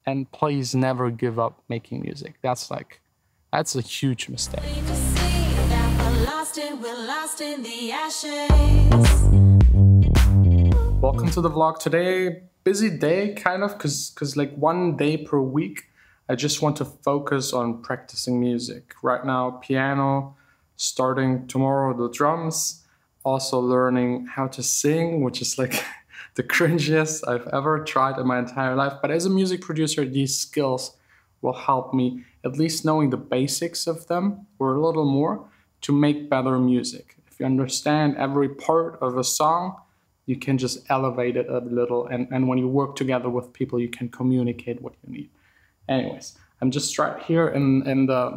And please never give up making music. That's a huge mistake. Welcome to the vlog today. Busy day, kind of, because like 1 day per week, I just want to focus on practicing music. Right now, piano, starting tomorrow, the drums, also learning how to sing, which is like the cringiest I've ever tried in my entire life. But as a music producer, these skills will help me, at least knowing the basics of them or a little more, to make better music. If you understand every part of a song, you can just elevate it a little. And when you work together with people, you can communicate what you need. Anyways, I'm just right here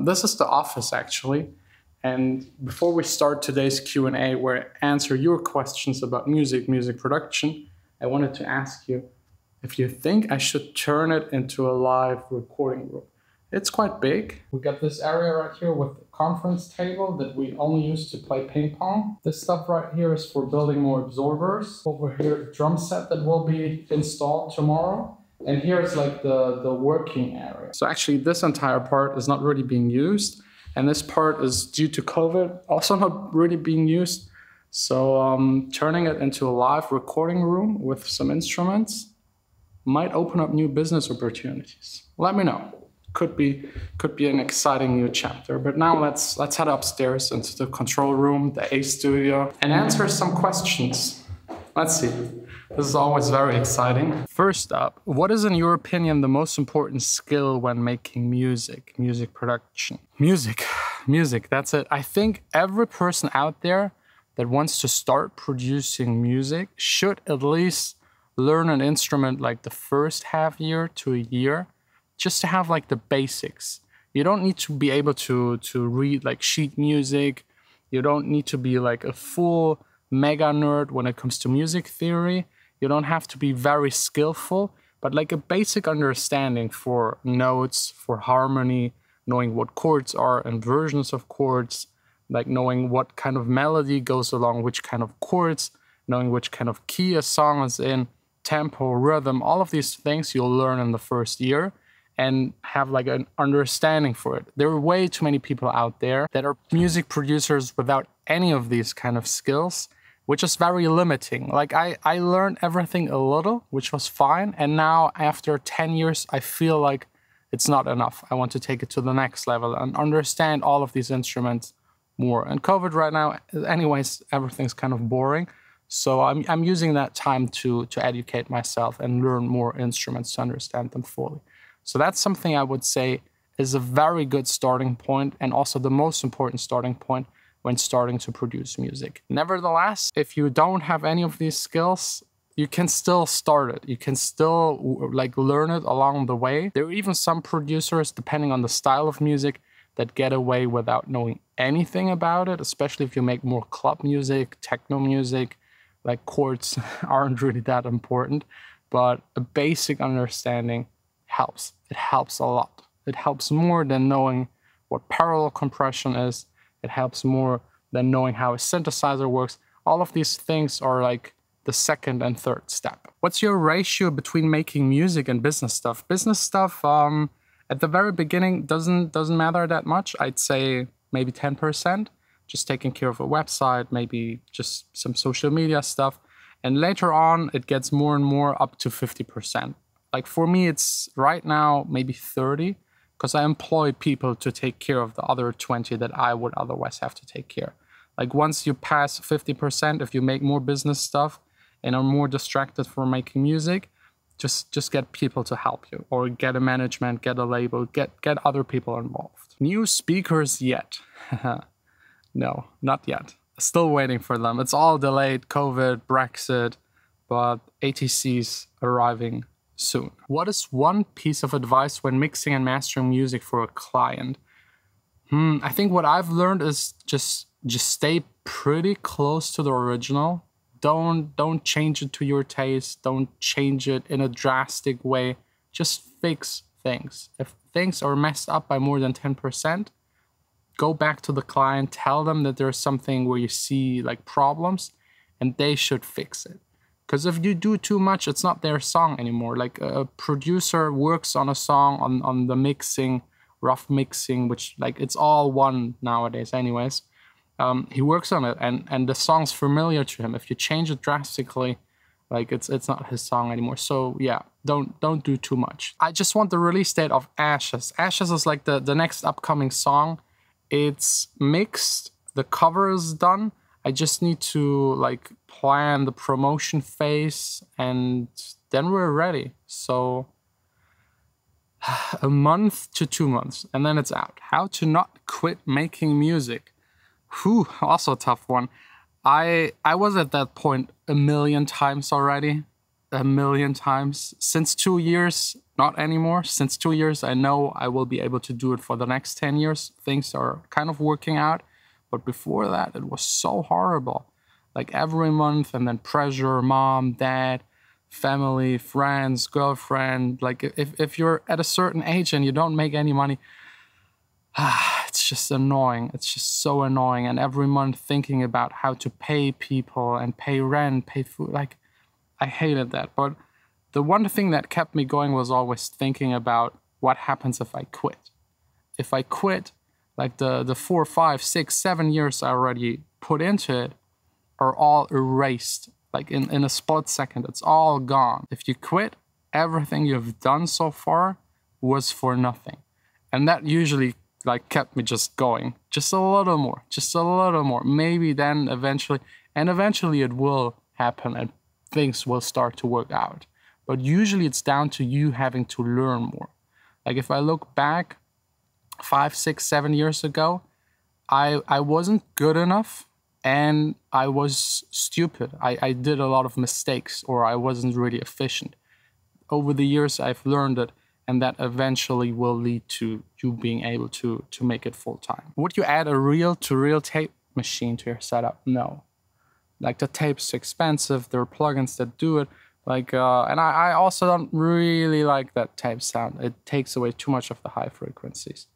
this is the office actually. And before we start today's Q&A, where I answer your questions about music production, I wanted to ask you if you think I should turn it into a live recording room. It's quite big. We got this area right here with a conference table that we only use to play ping pong. This stuff right here is for building more absorbers. Over here, a drum set that will be installed tomorrow. And here's like the working area. So actually this entire part is not really being used. And this part is, due to COVID, also not really being used. So turning it into a live recording room with some instruments might open up new business opportunities. Let me know. Could be an exciting new chapter. But now let's head upstairs into the control room, the A studio, and answer some questions. Let's see. This is always very exciting. First up, what is in your opinion the most important skill when making music production? Music, that's it. I think every person out there that wants to start producing music should at least learn an instrument like the first half year to a year, just to have like the basics. You don't need to be able to read like sheet music. You don't need to be like a full mega nerd when it comes to music theory. You don't have to be very skillful, but like a basic understanding for notes, for harmony, knowing what chords are and versions of chords, like knowing what kind of melody goes along which kind of chords, knowing which kind of key a song is in, tempo, rhythm, all of these things you'll learn in the first year and have like an understanding for it. There are way too many people out there that are music producers without any of these kind of skills, which is very limiting. Like I learned everything a little, which was fine. And now after 10 years, I feel like it's not enough. I want to take it to the next level and understand all of these instruments more. And COVID right now, anyways, everything's kind of boring. So I'm using that time to educate myself and learn more instruments to understand them fully. So that's something I would say is a very good starting point and also the most important starting point when starting to produce music. Nevertheless, if you don't have any of these skills, you can still start it. You can still like learn it along the way. There are even some producers, depending on the style of music, that get away without knowing anything about it, especially if you make more club music, techno music, like chords aren't really that important, but a basic understanding helps. It helps a lot. It helps more than knowing what parallel compression is. It helps more than knowing how a synthesizer works. All of these things are like the second and third step. What's your ratio between making music and business stuff? Business stuff, at the very beginning, doesn't matter that much. I'd say maybe 10%, just taking care of a website, maybe just some social media stuff. And later on, it gets more and more up to 50%. Like for me, it's right now maybe 30, because I employ people to take care of the other 20 that I would otherwise have to take care. Like once you pass 50%, if you make more business stuff and are more distracted from making music, just get people to help you, or get a management, get a label, get other people involved. New speakers yet? No, not yet. Still waiting for them. It's all delayed, COVID, Brexit, but ATC's arriving soon. What is one piece of advice when mixing and mastering music for a client? I think what I've learned is just stay pretty close to the original. Don't change it to your taste. Don't change it in a drastic way. Just fix things. If things are messed up by more than 10%, go back to the client, tell them that there's something where you see like problems, and they should fix it. Because if you do too much, it's not their song anymore. Like a producer works on a song, on the mixing, rough mixing, which like it's all one nowadays anyways. He works on it, and the song's familiar to him. If you change it drastically, like it's not his song anymore. So yeah, don't do too much. I just want the release date of Ashes. Ashes is like the next upcoming song. It's mixed, the cover is done. I just need to like plan the promotion phase, and then we're ready. So a month to 2 months, and then it's out. How to not quit making music. Whew, also a tough one. I was at that point a million times already. A million times. Since 2 years, not anymore. Since 2 years, I know I will be able to do it for the next 10 years. Things are kind of working out. But before that, it was so horrible. Like every month, and then pressure, mom, dad, family, friends, girlfriend. Like if you're at a certain age and you don't make any money, it's just annoying. It's just so annoying. And every month thinking about how to pay people and pay rent, pay food. Like I hated that. But the one thing that kept me going was always thinking about what happens if I quit. If I quit, like the 4, 5, 6, 7 years I already put into it are all erased. Like in a split second, it's all gone. If you quit, everything you've done so far was for nothing. And that usually like kept me just going. Just a little more, just a little more. Maybe then eventually it will happen and things will start to work out. But usually it's down to you having to learn more. Like if I look back 5, 6, 7 years ago, I wasn't good enough and I was stupid. I did a lot of mistakes, or I wasn't really efficient. Over the years, I've learned it, and that eventually will lead to you being able to make it full time. Would you add a reel-to-reel tape machine to your setup? No. Like the tape's expensive, there are plugins that do it. Like, and I also don't really like that tape sound. It takes away too much of the high frequencies.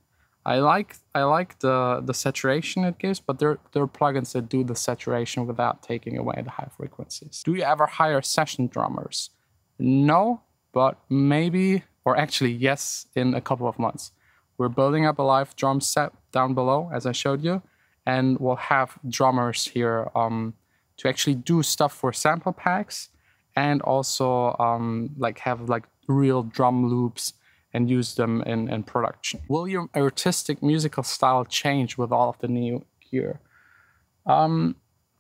I like the saturation it gives, but there are plugins that do the saturation without taking away the high frequencies. Do you ever hire session drummers? No, but maybe, or actually yes, in a couple of months. We're building up a live drum set down below, as I showed you, and we'll have drummers here to actually do stuff for sample packs, and also like have like real drum loops and use them in production. Will your artistic musical style change with all of the new gear?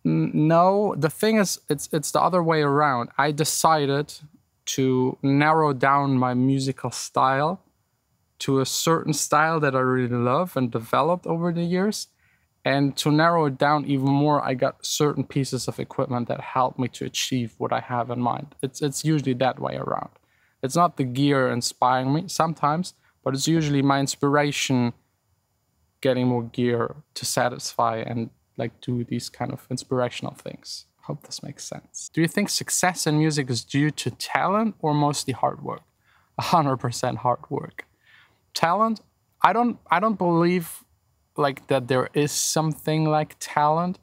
No, the thing is, it's the other way around. I decided to narrow down my musical style to a certain style that I really love and developed over the years. And to narrow it down even more, I got certain pieces of equipment that help me to achieve what I have in mind. It's usually that way around. It's not the gear inspiring me sometimes, but it's usually my inspiration getting more gear to satisfy and like do these kind of inspirational things. Hope this makes sense. Do you think success in music is due to talent or mostly hard work? 100% hard work. Talent, I don't believe like that there is something like talent.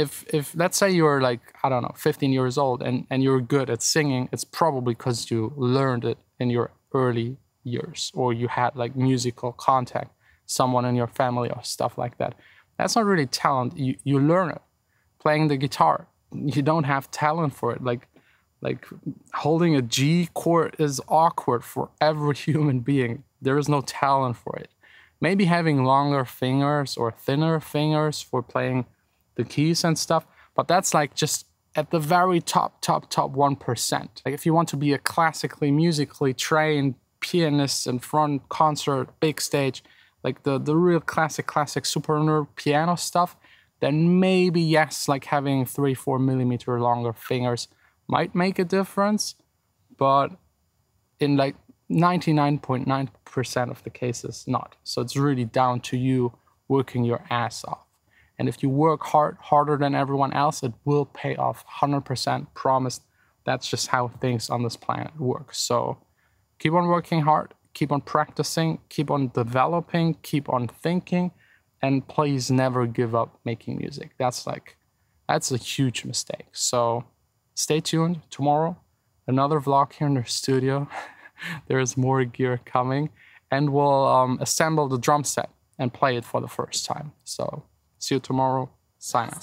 If let's say you're like, I don't know, 15 years old and you're good at singing, it's probably because you learned it in your early years, or you had like musical contact, someone in your family or stuff like that. That's not really talent. You learn it. Playing the guitar, you don't have talent for it. Like holding a G chord is awkward for every human being. There is no talent for it. Maybe having longer fingers or thinner fingers for playing the keys and stuff, but that's like just at the very top 1%. Like if you want to be a classically musically trained pianist in front, concert, big stage, like the real classic super nerd piano stuff, then maybe yes, like having 3-4 millimeter longer fingers might make a difference, but in like 99.9% of the cases not. So it's really down to you working your ass off. And if you work harder than everyone else, it will pay off, 100% promised. That's just how things on this planet work. So keep on working hard, keep on practicing, keep on developing, keep on thinking, and please never give up making music. That's a huge mistake. So stay tuned. Tomorrow, another vlog here in the studio. There is more gear coming, and we'll assemble the drum set and play it for the first time. So see you tomorrow. Sign out.